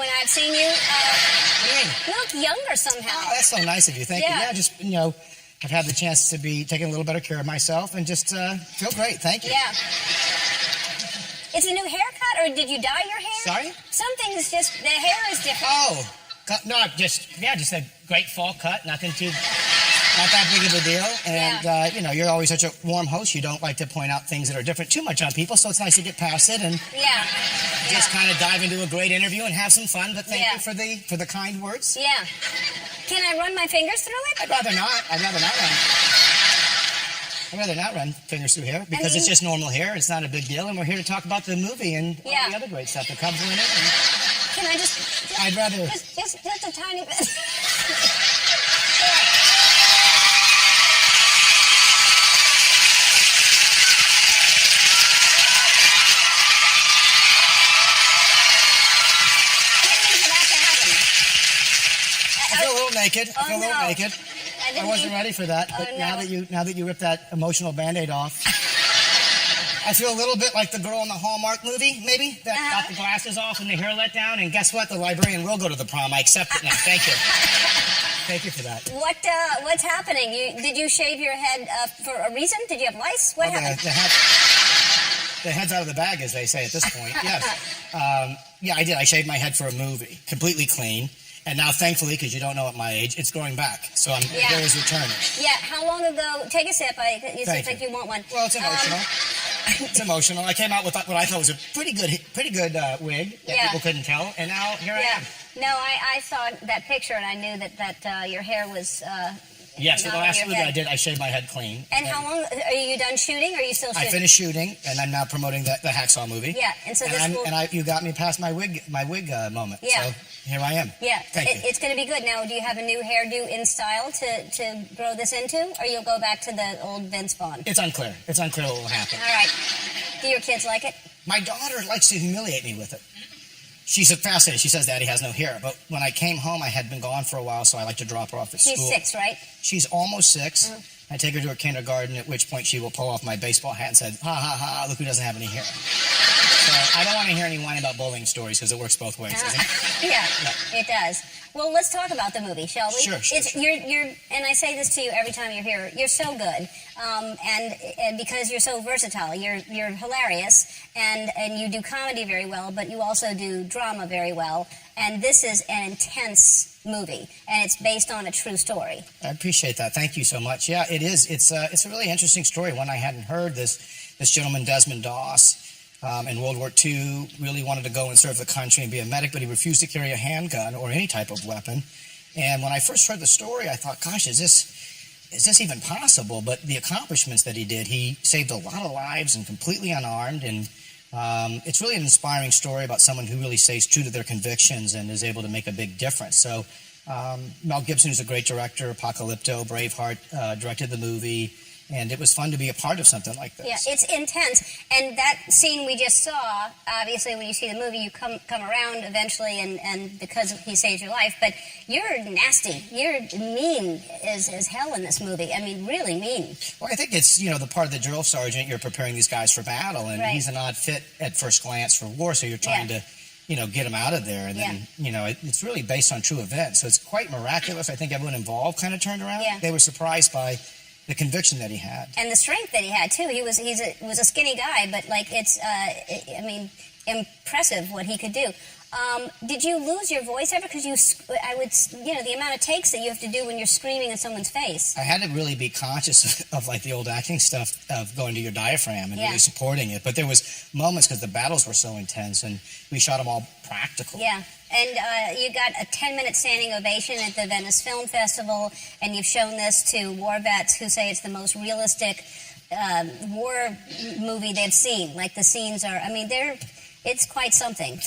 when I've seen you. What do you mean? You look younger somehow. Oh, that's so nice of you. Thank you. Yeah, just, I've had the chance to be taking a little better care of myself and just feel great. Thank you. Yeah. It's a new haircut, or did you dye your hair? Sorry? Some things just, the hair is different. Oh, no, just a great fall cut. Not that big of a deal. And, you're always such a warm host. You don't like to point out things that are different too much on people, so it's nice to get past it and just kind of dive into a great interview and have some fun. But thank you for the kind words. Yeah. Can I run my fingers through it? I'd rather not. I'd rather not run fingers through hair because it's just normal hair. It's not a big deal. And we're here to talk about the movie and all the other great stuff that comes in it. Can I just I'd rather... Just a tiny bit. I feel a little naked. I wasn't mean... ready for that, but now that you ripped that emotional Band-Aid off, I feel a little bit like the girl in the Hallmark movie, maybe, that got the glasses off and the hair let down, and guess what? The librarian will go to the prom. I accept it now. Thank you. Thank you for that. What's happening? Did you shave your head for a reason? Did you have lice? What happened? The head's out of the bag, as they say at this point. Yes. Yeah, I did. I shaved my head for a movie, completely clean. And now, thankfully, because you don't know at my age, it's growing back. So there is returning. Yeah. How long ago? Take a sip. You seem like you want one. Well, it's emotional. It's emotional. I came out with what I thought was a pretty good wig that people couldn't tell, and now here I am. No, I saw that picture and I knew that your hair was. Yes, the last movie I did, I shaved my head clean. And how long are you done shooting? Or are you still shooting? I finished shooting, and I'm now promoting the Hacksaw movie. Yeah, and so you got me past my wig moment. Yeah. So here I am. Yeah, Thank you. It's going to be good. Now, do you have a new hairdo in style to grow this into, or you'll go back to the old Vince Vaughn? It's unclear. It's unclear what will happen. All right. Do your kids like it? My daughter likes to humiliate me with it. She's fascinated. She says Daddy has no hair. But when I came home, I had been gone for a while, so I like to drop her off at school. She's 6, right? She's almost 6. I take her to her kindergarten, at which point she will pull off my baseball hat and say, ha, ha, ha, look who doesn't have any hair. So I don't want to hear any whine about bullying stories because it works both ways, doesn't it? Yeah, it does. Well, let's talk about the movie, shall we? Sure. You're, and I say this to you every time you're here. You're so good, and because you're so versatile. You're hilarious, and you do comedy very well, but you also do drama very well. And this is an intense movie, and it's based on a true story. I appreciate that. Thank you so much. Yeah, it is. It's a really interesting story, one I hadn't heard. This gentleman, Desmond Doss, in World War II, really wanted to go and serve the country and be a medic, but he refused to carry a handgun or any type of weapon. And when I first heard the story, I thought, gosh, is this even possible? But the accomplishments that he did, he saved a lot of lives and completely unarmed. And it's really an inspiring story about someone who really stays true to their convictions and is able to make a big difference. So Mel Gibson is a great director. Apocalypto, Braveheart directed the movie. And it was fun to be a part of something like this. Yeah, it's intense. And that scene we just saw, obviously when you see the movie, you come around eventually and because he saves your life. But you're nasty. You're mean as hell in this movie. I mean, really mean. Well, I think it's, the part of the drill sergeant, you're preparing these guys for battle. And he's an odd fit at first glance for war, so you're trying to, get him out of there. And then, it's really based on true events. So it's quite miraculous. I think everyone involved kind of turned around. Yeah. They were surprised by the conviction that he had. And the strength that he had, too. He was a skinny guy, but, it's, impressive what he could do. Did you lose your voice ever? Because the amount of takes that you have to do when you're screaming in someone's face. I had to really be conscious of the old acting stuff of going to your diaphragm and really supporting it. But there was moments because the battles were so intense and we shot them all practical. Yeah. And you got a 10-minute standing ovation at the Venice Film Festival, and you've shown this to war vets who say it's the most realistic war movie they've seen. Like, the scenes are, it's quite something.